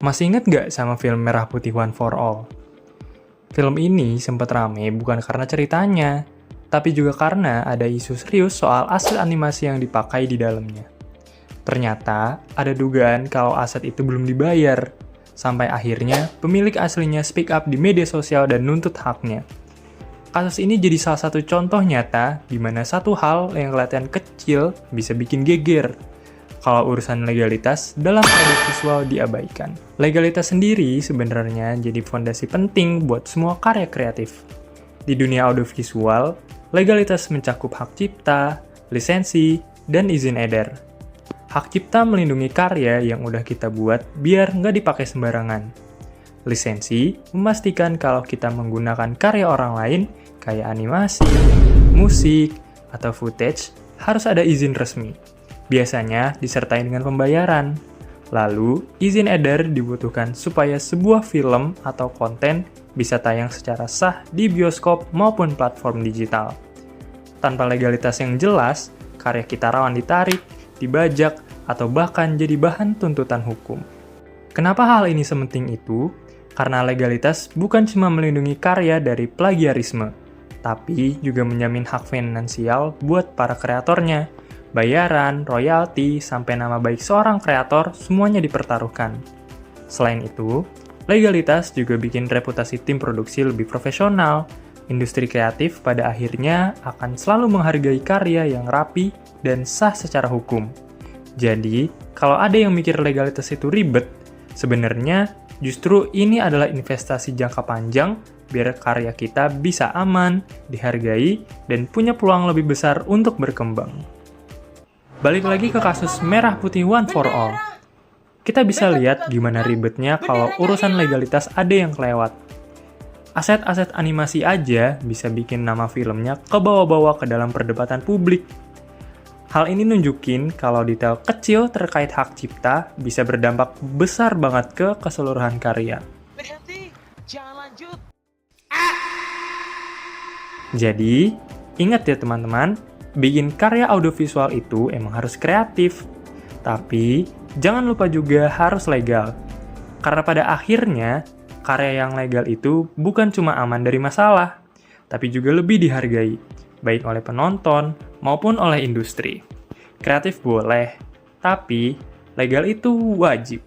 Masih ingat nggak sama film Merah Putih One for All? Film ini sempat rame bukan karena ceritanya, tapi juga karena ada isu serius soal aset animasi yang dipakai di dalamnya. Ternyata ada dugaan kalau aset itu belum dibayar, sampai akhirnya pemilik aslinya speak up di media sosial dan nuntut haknya. Kasus ini jadi salah satu contoh nyata di mana satu hal yang kelihatan kecil bisa bikin geger kalau urusan legalitas dalam audiovisual diabaikan. Legalitas sendiri sebenarnya jadi fondasi penting buat semua karya kreatif. Di dunia audiovisual, legalitas mencakup hak cipta, lisensi, dan izin edar. Hak cipta melindungi karya yang udah kita buat biar nggak dipakai sembarangan. Lisensi memastikan kalau kita menggunakan karya orang lain kayak animasi, musik, atau footage harus ada izin resmi. Biasanya disertai dengan pembayaran. Lalu, izin edar dibutuhkan supaya sebuah film atau konten bisa tayang secara sah di bioskop maupun platform digital. Tanpa legalitas yang jelas, karya kita rawan ditarik, dibajak, atau bahkan jadi bahan tuntutan hukum. Kenapa hal ini sepenting itu? Karena legalitas bukan cuma melindungi karya dari plagiarisme, tapi juga menjamin hak finansial buat para kreatornya. Bayaran, royalti, sampai nama baik seorang kreator semuanya dipertaruhkan. Selain itu, legalitas juga bikin reputasi tim produksi lebih profesional. Industri kreatif pada akhirnya akan selalu menghargai karya yang rapi dan sah secara hukum. Jadi, kalau ada yang mikir legalitas itu ribet, sebenarnya justru ini adalah investasi jangka panjang biar karya kita bisa aman, dihargai, dan punya peluang lebih besar untuk berkembang. Balik lagi ke kasus Merah Putih One for All. Kita bisa lihat gimana ribetnya kalau urusan legalitas ada yang kelewat. Aset-aset animasi aja bisa bikin nama filmnya kebawa-bawa ke dalam perdebatan publik. Hal ini nunjukin kalau detail kecil terkait hak cipta bisa berdampak besar banget ke keseluruhan karya. Berhenti, jangan lanjut. Jadi, ingat ya teman-teman, bikin karya audiovisual itu emang harus kreatif. Tapi, jangan lupa juga harus legal. Karena pada akhirnya, karya yang legal itu bukan cuma aman dari masalah, tapi juga lebih dihargai, baik oleh penonton maupun oleh industri. Kreatif boleh, tapi legal itu wajib.